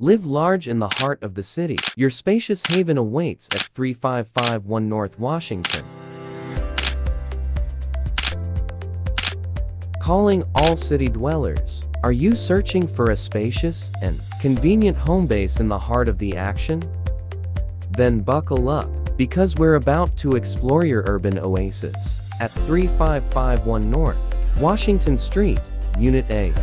Live large in the heart of the city. Your spacious haven awaits at 3551 North Washington. Calling all city dwellers. Are you searching for a spacious and convenient home base in the heart of the action? Then buckle up, because we're about to explore your urban oasis at 3551 North Washington Street, Unit A.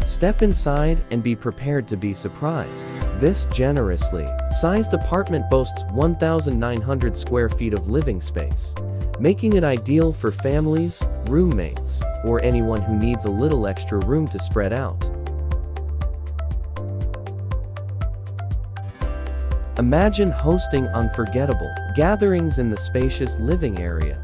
Step inside and be prepared to be surprised. This generously sized apartment boasts 1,900 square feet of living space, making it ideal for families, roommates, or anyone who needs a little extra room to spread out. Imagine hosting unforgettable gatherings in the spacious living area.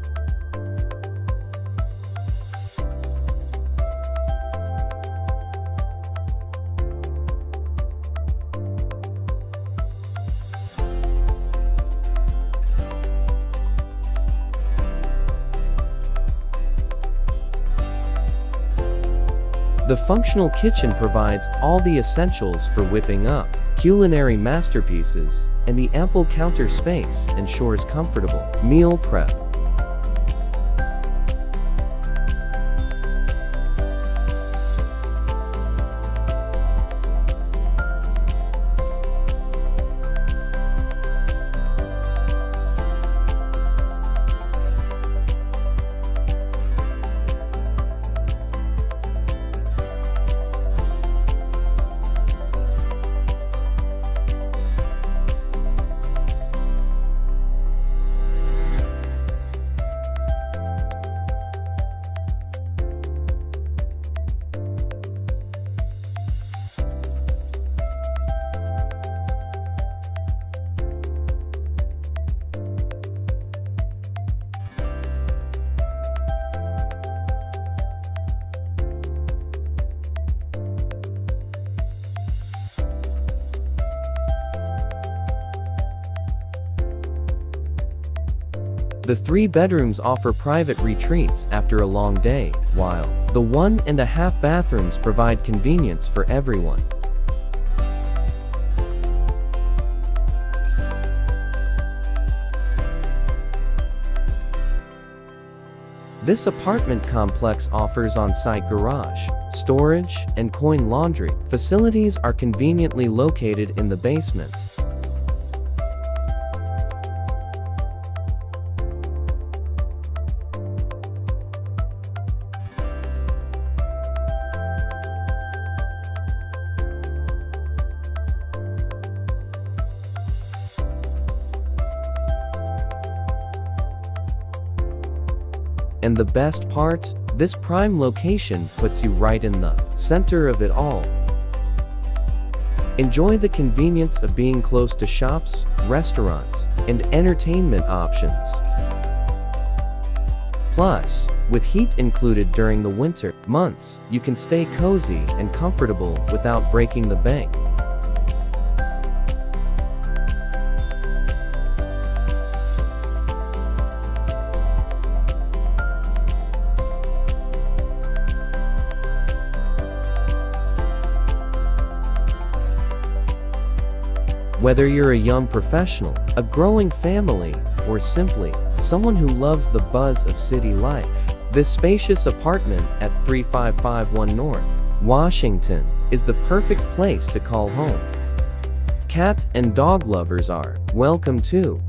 The functional kitchen provides all the essentials for whipping up culinary masterpieces, and the ample counter space ensures comfortable meal prep. The 3 bedrooms offer private retreats after a long day, while the 1.5 bathrooms provide convenience for everyone. This apartment complex offers on-site garage, storage, and coin laundry. Facilities are conveniently located in the basement. And the best part? This prime location puts you right in the center of it all. Enjoy the convenience of being close to shops, restaurants, and entertainment options. Plus, with heat included during the winter months, you can stay cozy and comfortable without breaking the bank. Whether you're a young professional, a growing family, or simply someone who loves the buzz of city life, this spacious apartment at 3551 North Washington is the perfect place to call home. Cat and dog lovers are welcome too.